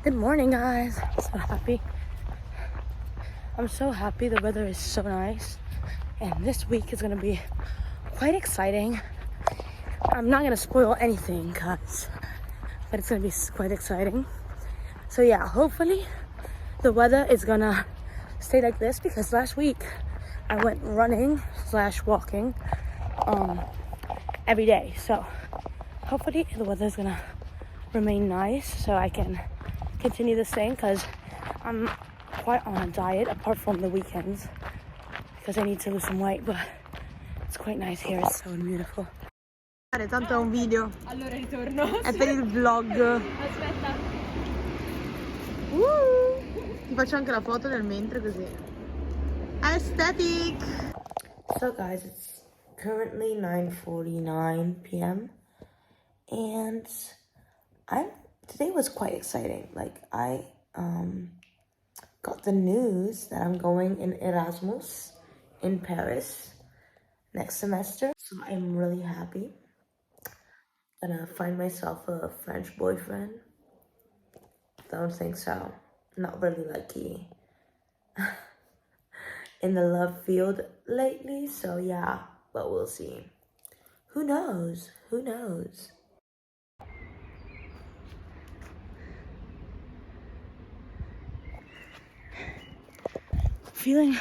Good morning, guys. I'm so happy. I'm so happy. The weather is so nice. And this week is gonna be quite exciting. I'm not gonna spoil anything, guys, but it's gonna be quite exciting. So yeah, hopefully the weather is gonna stay like this, because last week I went running / walking every day. So hopefully the weather is gonna remain nice so I can continue this thing, because I'm quite on a diet apart from the weekends, because I need to lose some weight, but it's quite nice here. It's so beautiful. Tanto è un video. Allora ritorno. È per il vlog. Aspetta. Ti faccio anche la foto nel mentre, così. Aesthetic. So guys, it's currently 9:49 p.m. and today was quite exciting. Like, I got the news that I'm going in Erasmus in Paris next semester. So I'm really happy. Gonna find myself a French boyfriend. Don't think so. Not really lucky in the love field lately. So yeah, but we'll see. Who knows? Who knows? Feeling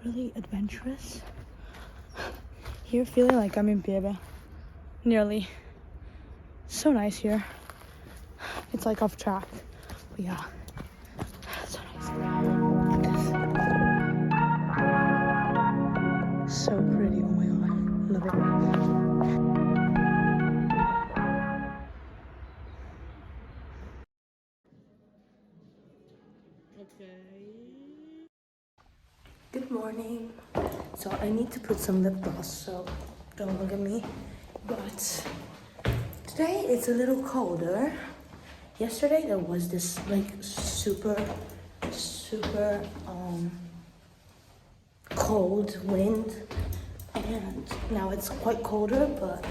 really adventurous here, feeling like I'm in Pieve. Nearly. So nice here. It's like off track, but yeah, so nice. So pretty. Oh my god, love it. Good morning. So I need to put some lip gloss, so don't look at me. But today it's a little colder. Yesterday there was this like super cold wind, and now it's quite colder, but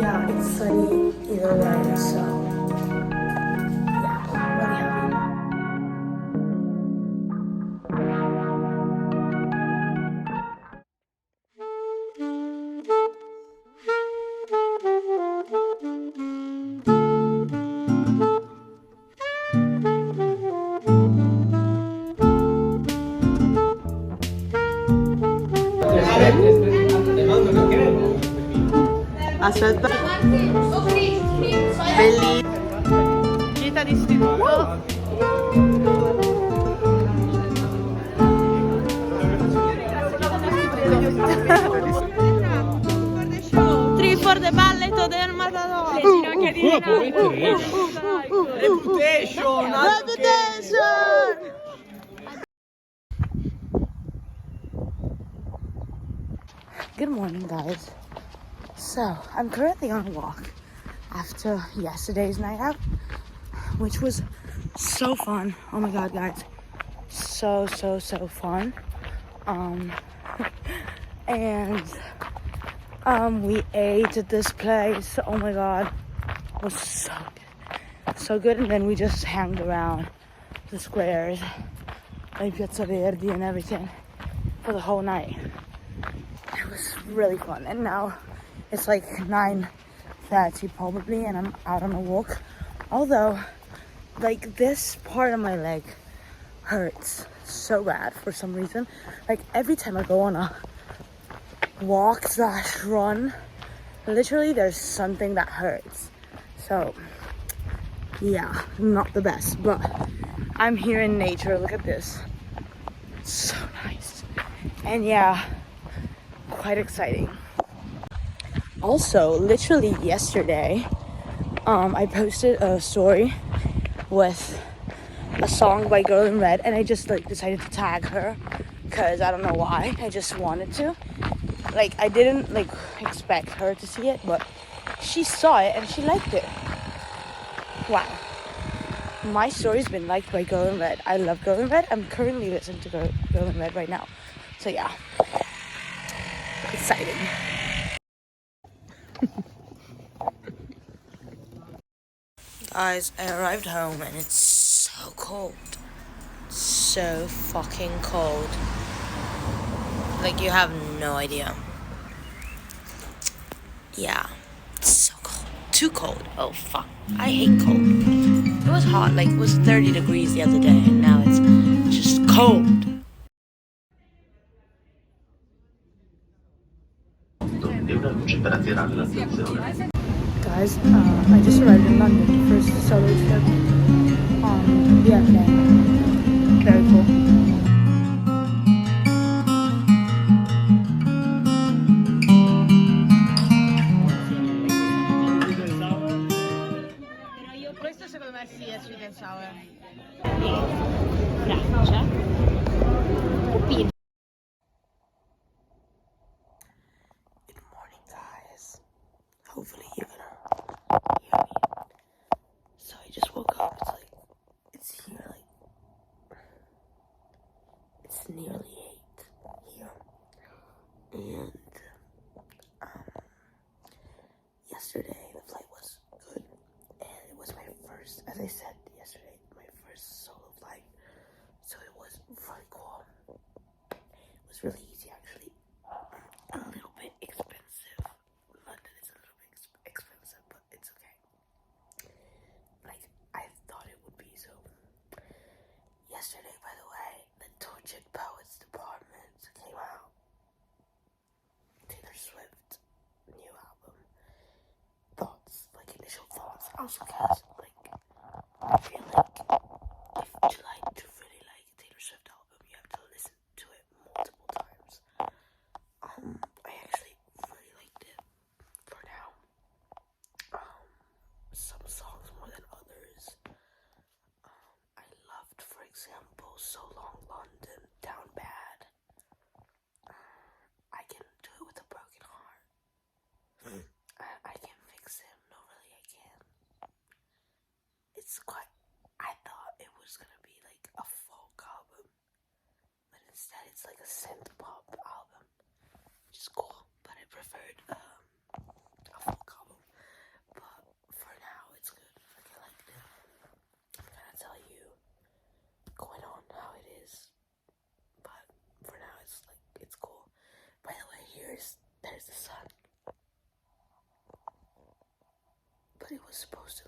yeah, it's sunny either way, so yeah, really happy. Aspetta. Bellissimo. Gita d'istituto. Three for the ballet del matador. Le ginocchia di Reputation. Good morning, guys. So I'm currently on a walk after yesterday's night out, which was so fun. Oh my god, guys, so fun. And we ate at this place. Oh my god, it was so good. And then we just hanged around the squares like Piazza Verdi and everything for the whole night. It was really fun. And now it's like 9:30 probably, and I'm out on a walk. Although, like, this part of my leg hurts so bad for some reason. Like, every time I go on a walk / run, literally there's something that hurts. So yeah, not the best, but I'm here in nature. Look at this. It's so nice. And yeah, quite exciting. Also, literally yesterday, I posted a story with a song by Girl in Red, and I just like decided to tag her because I don't know why. I just wanted to. Like, I didn't like expect her to see it, but she saw it and she liked it. Wow. My story's been liked by Girl in Red. I love Girl in Red. I'm currently listening to Girl in Red right now. So yeah, exciting. Guys, I arrived home and it's so cold. So fucking cold. Like, you have no idea. Yeah, it's so cold. Too cold. Oh, fuck. I hate cold. It was hot, like, it was 30 degrees the other day, and now it's just cold. Guys, I just arrived in London. First solo trip. Yeah, okay. Very cool. Questo secondo me sì, è sweet and sour. Francia. Pupino. Good morning, guys. Hopefully you're gonna hear me. So I just woke up. It's here, it's nearly 8 here. And yesterday the flight was good, and it was my first, as I said yesterday, my first solo flight. So it was very cool. It was really easy, actually. A little bit expensive. London is a little bit expensive, but it's okay. Like I thought it would be. So yesterday, by the way, the Tortured Poets Department came out. Taylor Swift new album. Thoughts, like initial thoughts. Also, guys, like I feel like if to really like Taylor Swift album, you have to listen to it multiple times. I actually really liked it for now. Some songs more than others. I loved, for example, So Long London, Down Bad. I Can Do It With a Broken Heart. I Can Fix Him. No, really, I can. It's quite, I thought it was gonna be like a folk album, but instead it's like a synth pop album, which is cool, but I preferred a folk album. But for now, it's good. I fucking liked it. I'm gonna tell you going on how it is, but for now it's cool. By the way, there's the sun, but it was supposed to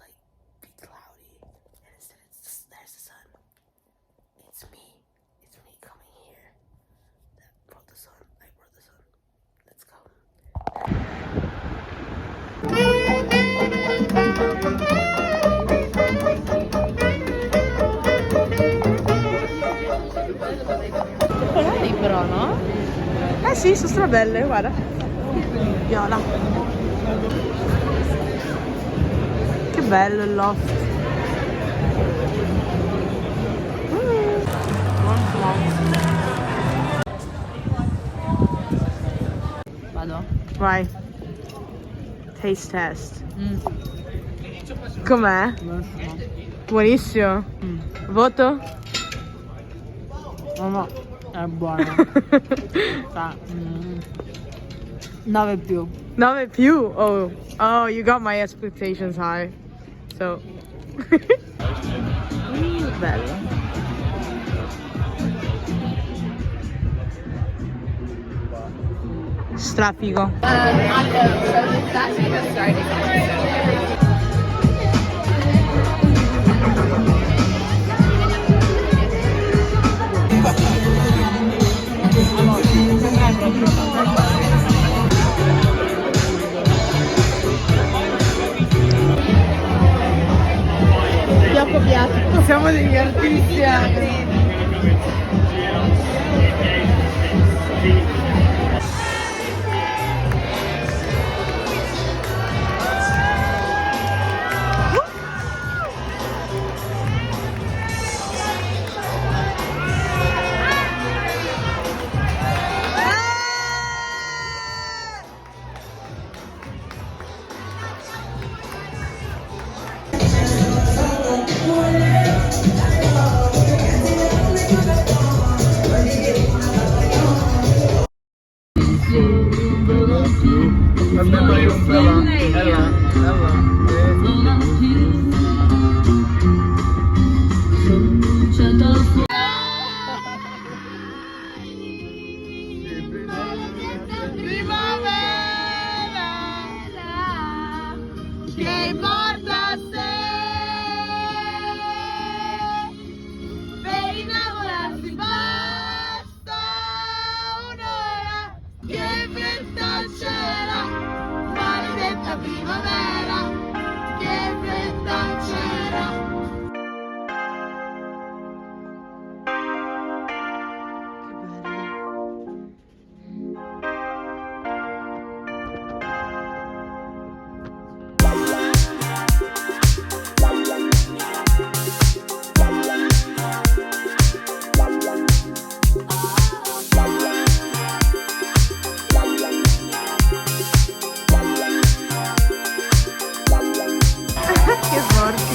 be cloudy, and instead there's the sun. It's me coming here. That brought the sun. I brought the sun. Let's go. Chocolati però, no? Eh sì, sono strabelle, guarda. Viola. Che bello il loft. Vado. Vai. Taste test. Com'è? Buonissimo. Voto? No, è buono. 9 più. 9 più? Oh, you got my expectations high. So. Bello. Strafigo. Ti ho copiato. Siamo degli artisti. primavera che porta a sé per innamorarsi basta un'ora, che fretta c'era, maledetta primavera, che fretta c'era. Che forte.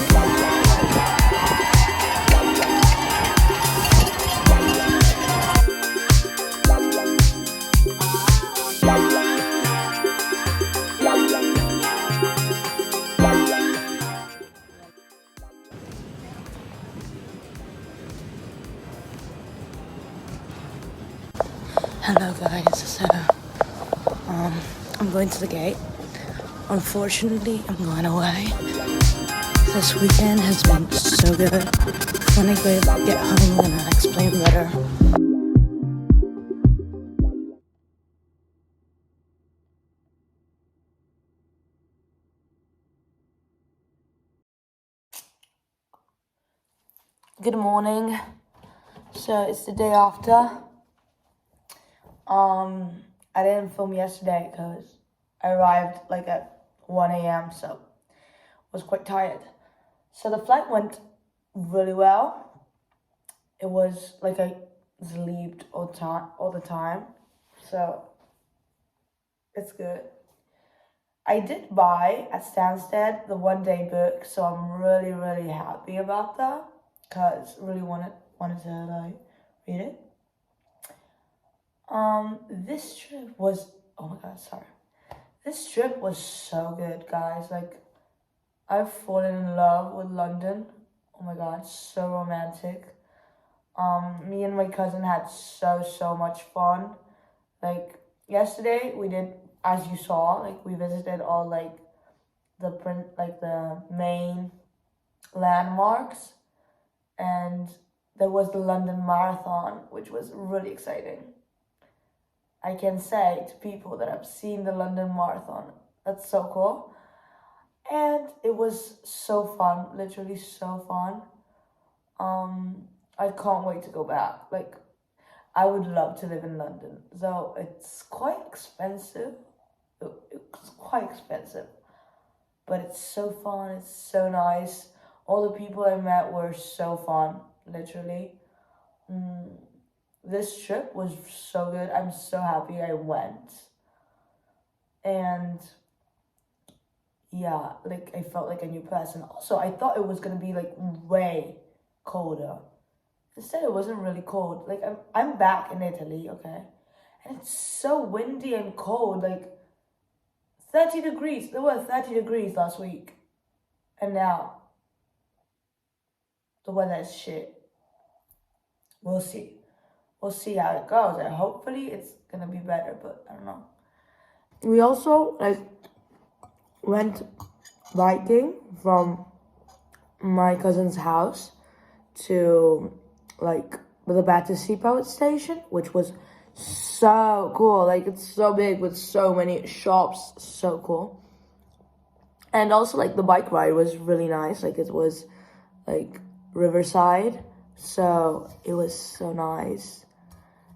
Hello guys, so I'm going to the gate. Unfortunately, I'm going away. This weekend has been so good. When I get home, I'm gonna explain better. Good morning. So it's the day after. I didn't film yesterday because I arrived like at 1 a.m. so I was quite tired. So the flight went really well. It was like I slept all the time. So it's good. I did buy at Stansted the 1-day book, so I'm really happy about that because I really wanted to like read it. This trip was, oh my god, sorry. This trip was so good, guys. Like, I've fallen in love with London. Oh my god, so romantic. Me and my cousin had so much fun. Like, yesterday we did, as you saw, like, we visited all, like, the main landmarks. And there was the London Marathon, which was really exciting. I can say to people that I've seen the London Marathon. That's so cool. And it was so fun, literally so fun. I can't wait to go back. Like, I would love to live in London, though it's quite expensive. It's quite expensive, but it's so fun, it's so nice. All the people I met were so fun, literally. This trip was so good. I'm so happy I went. And yeah, like I felt like a new person. Also, I thought it was gonna be like way colder. Instead, it wasn't really cold. Like I'm back in Italy, okay? And it's so windy and cold, like 30 degrees. There were 30 degrees last week. And now the weather is shit. We'll see. We'll see how it goes. And hopefully it's gonna be better, but I don't know. We also like went biking from my cousin's house to like the Battersea Power Station, which was so cool. Like it's so big with so many shops, so cool. And also like the bike ride was really nice. Like it was like riverside, so it was so nice.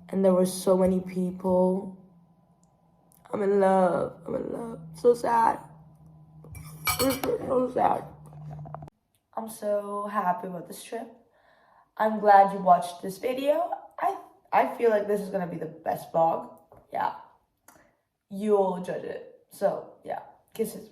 And there were so many people. I'm in love. So sad. So sad. I'm so happy about this trip. I'm glad you watched this video. I feel like this is gonna be the best vlog. Yeah. You'll judge it. So yeah, kisses.